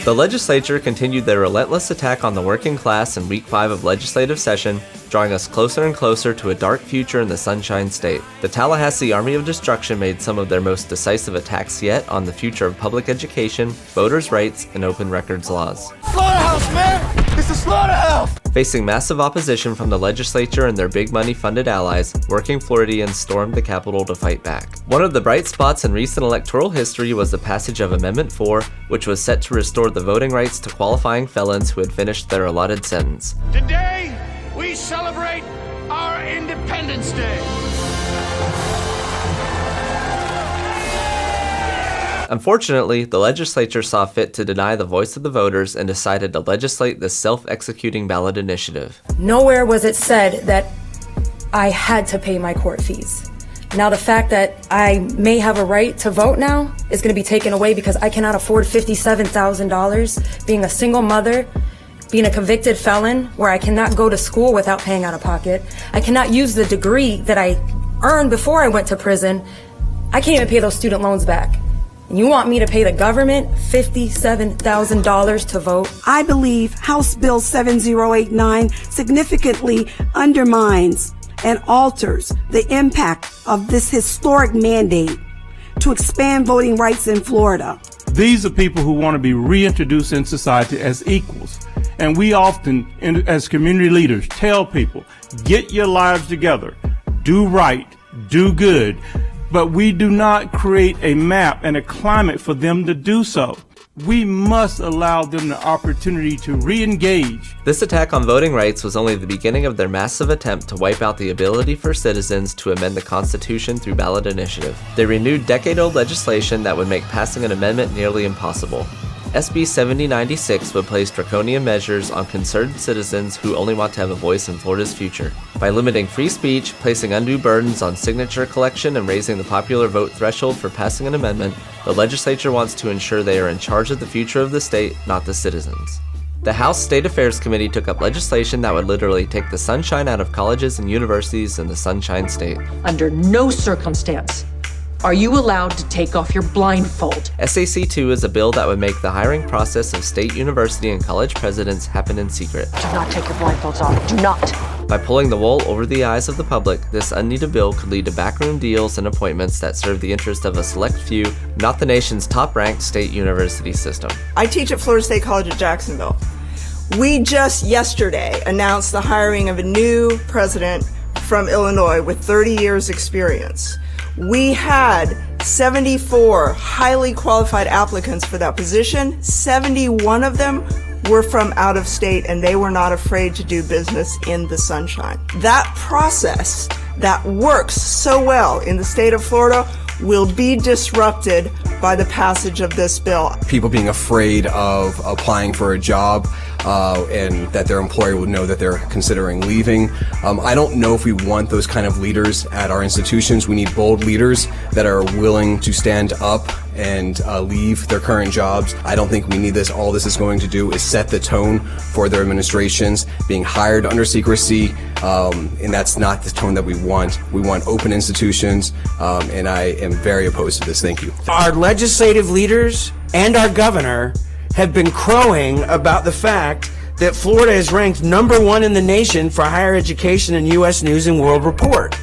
The legislature continued their relentless attack on the working class in Week 5 of legislative session, drawing us closer and closer to a dark future in the Sunshine State. The Tallahassee Army of Destruction made some of their most decisive attacks yet on the future of public education, voters' rights, and open records laws. Slaughterhouse, man! It's a slaughterhouse! Facing massive opposition from the legislature and their big money-funded allies, working Floridians stormed the Capitol to fight back. One of the bright spots in recent electoral history was the passage of Amendment 4, which was set to restore the voting rights to qualifying felons who had finished their allotted sentence. Today, we celebrate our Independence Day. Unfortunately, the legislature saw fit to deny the voice of the voters and decided to legislate this self-executing ballot initiative. Nowhere was it said that I had to pay my court fees. Now the fact that I may have a right to vote now is going to be taken away because I cannot afford $57,000, being a single mother, being a convicted felon where I cannot go to school without paying out of pocket. I cannot use the degree that I earned before I went to prison. I can't even pay those student loans back. You want me to pay the government $57,000 to vote? I believe House Bill 7089 significantly undermines and alters the impact of this historic mandate to expand voting rights in Florida. These are people who want to be reintroduced in society as equals. And we often, as community leaders, tell people, get your lives together, do right, do good. But we do not create a map and a climate for them to do so. We must allow them the opportunity to re-engage. This attack on voting rights was only the beginning of their massive attempt to wipe out the ability for citizens to amend the Constitution through ballot initiative. They renewed decade-old legislation that would make passing an amendment nearly impossible. SB 7096 would place draconian measures on concerned citizens who only want to have a voice in Florida's future. By limiting free speech, placing undue burdens on signature collection, and raising the popular vote threshold for passing an amendment, the legislature wants to ensure they are in charge of the future of the state, not the citizens. The House State Affairs Committee took up legislation that would literally take the sunshine out of colleges and universities in the Sunshine State. Under no circumstance are you allowed to take off your blindfold. SAC 2 is a bill that would make the hiring process of state, university, and college presidents happen in secret. Do not take your blindfolds off. Do not. By pulling the wool over the eyes of the public, this unneeded bill could lead to backroom deals and appointments that serve the interest of a select few, not the nation's top-ranked state university system. I teach at Florida State College at Jacksonville. We just yesterday announced the hiring of a new president from Illinois with 30 years experience. We had 74 highly qualified applicants for that position. 71 of them were from out of state, and they were not afraid to do business in the sunshine. That process that works so well in the state of Florida will be disrupted by the passage of this bill. People being afraid of applying for a job and that their employer would know that they're considering leaving. I don't know if we want those kind of leaders at our institutions. We need bold leaders that are willing to stand up and leave their current jobs. I don't think we need this. All this is going to do is set the tone for their administrations being hired under secrecy, and that's not the tone that we want. We want open institutions, and I am very opposed to this. Thank you. Our legislative leaders and our governor have been crowing about the fact that Florida is ranked #1 in the nation for higher education in U.S. News and World Report.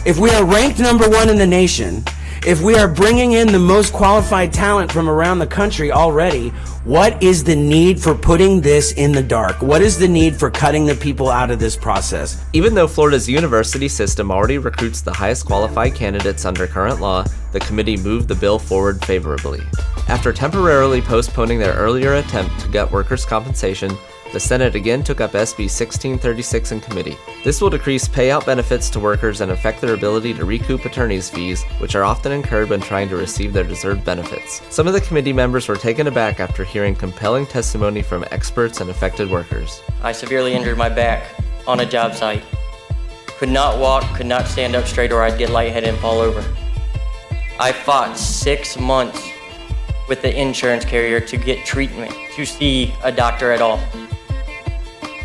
If we are ranked #1 in the nation, if we are bringing in the most qualified talent from around the country already, what is the need for putting this in the dark? What is the need for cutting the people out of this process? Even though Florida's university system already recruits the highest qualified candidates under current law, the committee moved the bill forward favorably. After temporarily postponing their earlier attempt to gut workers' compensation, the Senate again took up SB 1636 in committee. This will decrease payout benefits to workers and affect their ability to recoup attorney's fees, which are often incurred when trying to receive their deserved benefits. Some of the committee members were taken aback after hearing compelling testimony from experts and affected workers. I severely injured my back on a job site. Could not walk, could not stand up straight, or I'd get lightheaded and fall over. I fought 6 months with the insurance carrier to get treatment, to see a doctor at all.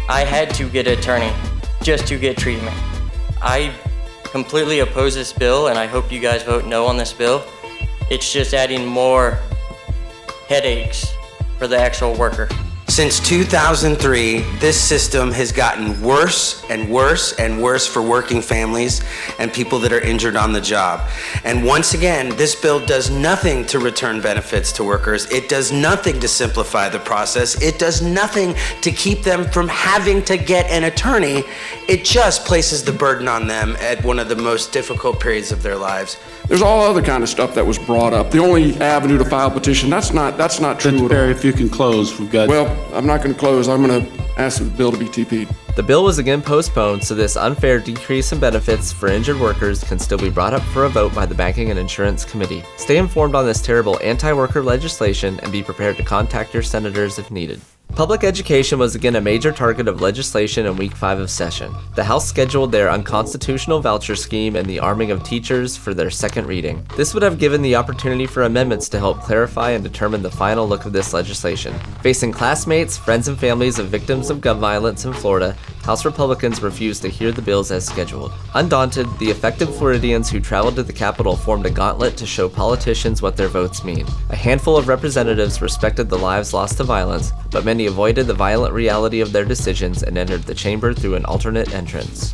I had to get an attorney just to get treatment. I completely oppose this bill, and I hope you guys vote no on this bill. It's just adding more headaches for the actual worker. Since 2003, this system has gotten worse and worse and worse for working families and people that are injured on the job. And once again, this bill does nothing to return benefits to workers. It does nothing to simplify the process. It does nothing to keep them from having to get an attorney. It just places the burden on them at one of the most difficult periods of their lives. There's all other kind of stuff that was brought up. The only avenue to file a petition, that's not true. Barry, if you can close, we've got... Well, I'm not going to close. I'm going to ask the bill to be TP'd. The bill was again postponed, so this unfair decrease in benefits for injured workers can still be brought up for a vote by the Banking and Insurance Committee. Stay informed on this terrible anti-worker legislation and be prepared to contact your senators if needed. Public education was again a major target of legislation in Week 5 of session. The House scheduled their unconstitutional voucher scheme and the arming of teachers for their second reading. This would have given the opportunity for amendments to help clarify and determine the final look of this legislation. Facing classmates, friends, and families of victims of gun violence in Florida, House Republicans refused to hear the bills as scheduled. Undaunted, the affected Floridians who traveled to the Capitol formed a gauntlet to show politicians what their votes mean. A handful of representatives respected the lives lost to violence, but many avoided the violent reality of their decisions and entered the chamber through an alternate entrance.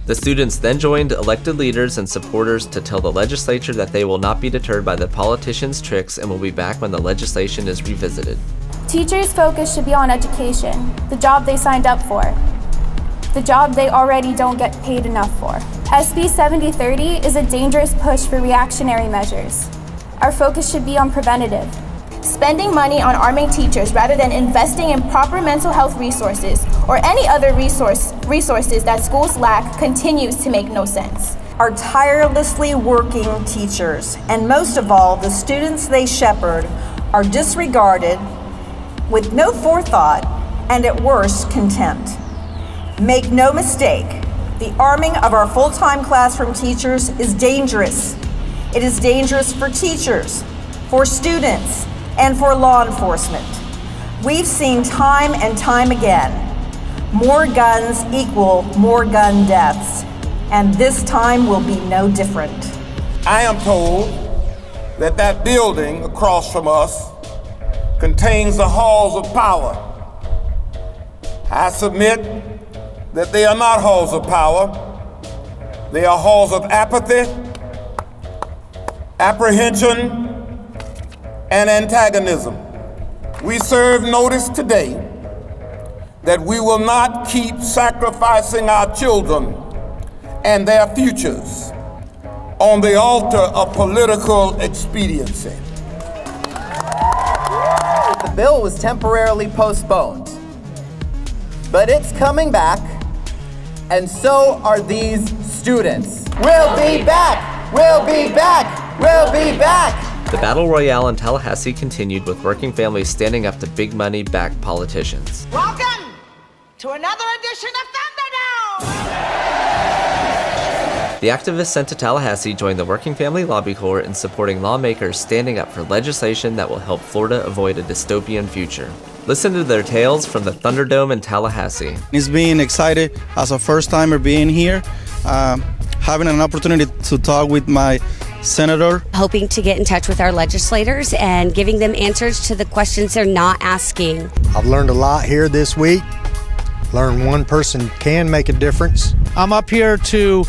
The students then joined elected leaders and supporters to tell the legislature that they will not be deterred by the politicians' tricks and will be back when the legislation is revisited. Teachers' focus should be on education, the job they signed up for, the job they already don't get paid enough for. SB 7030 is a dangerous push for reactionary measures. Our focus should be on preventative. Spending money on arming teachers rather than investing in proper mental health resources or any other resources that schools lack continues to make no sense. Our tirelessly working teachers, and most of all, the students they shepherd, are disregarded with no forethought and at worst, contempt. Make no mistake, the arming of our full-time classroom teachers is dangerous. It is dangerous for teachers, for students, and for law enforcement. We've seen time and time again, more guns equal more gun deaths, and this time will be no different. I am told that that building across from us contains the halls of power. I submit that they are not halls of power. They are halls of apathy, apprehension, and antagonism. We serve notice today that we will not keep sacrificing our children and their futures on the altar of political expediency. The bill was temporarily postponed, but it's coming back, and so are these students. We'll be back! We'll be back! We'll be back! The battle royale in Tallahassee continued with working families standing up to big money-backed politicians. Welcome to another edition of Thunderdome! The activists sent to Tallahassee joined the Working Family Lobby Corps in supporting lawmakers standing up for legislation that will help Florida avoid a dystopian future. Listen to their tales from the Thunderdome in Tallahassee. It's being excited as a first-timer being here, having an opportunity to talk with my senator. Hoping to get in touch with our legislators and giving them answers to the questions they're not asking. I've learned a lot here this week. Learned one person can make a difference. I'm up here to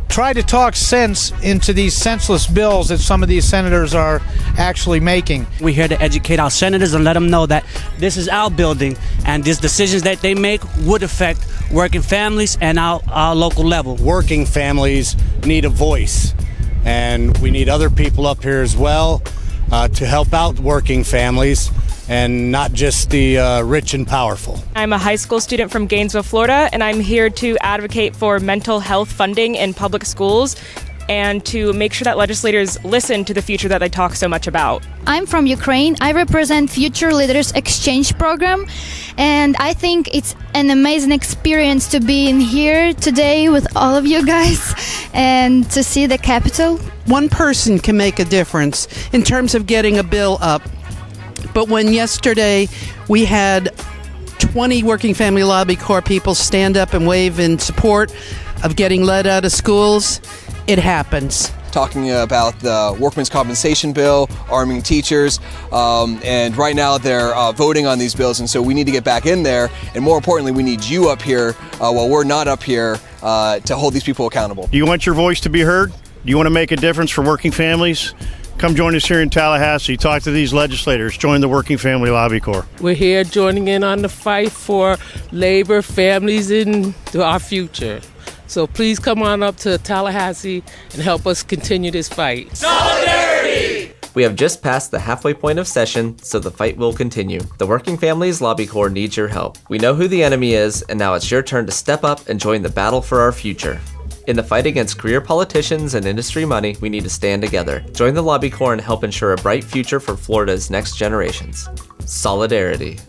try to talk sense into these senseless bills that some of these senators are actually making. We're here to educate our senators and let them know that this is our building and these decisions that they make would affect working families and our local level. Working families need a voice, and we need other people up here as well to help out working families and not just the rich and powerful. I'm a high school student from Gainesville, Florida, and I'm here to advocate for mental health funding in public schools and to make sure that legislators listen to the future that they talk so much about. I'm from Ukraine. I represent Future Leaders Exchange Program, and I think it's an amazing experience to be in here today with all of you guys and to see the Capitol. One person can make a difference in terms of getting a bill up. But when yesterday we had 20 Working Family Lobby Corps people stand up and wave in support of getting lead out of schools, it happens. talking about the workmen's compensation bill, arming teachers, and right now they're voting on these bills, and so we need to get back in there, and more importantly, we need you up here while we're not up here to hold these people accountable. Do you want your voice to be heard? Do you want to make a difference for working families? Come join us here in Tallahassee. Talk to these legislators. Join the Working Family Lobby Corps. We're here joining in on the fight for labor, families, and our future. So please come on up to Tallahassee and help us continue this fight. Solidarity! We have just passed the halfway point of session, so the fight will continue. The Working Families Lobby Corps needs your help. We know who the enemy is, and now it's your turn to step up and join the battle for our future. In the fight against career politicians and industry money, we need to stand together. Join the Lobby Corps and help ensure a bright future for Florida's next generations. Solidarity.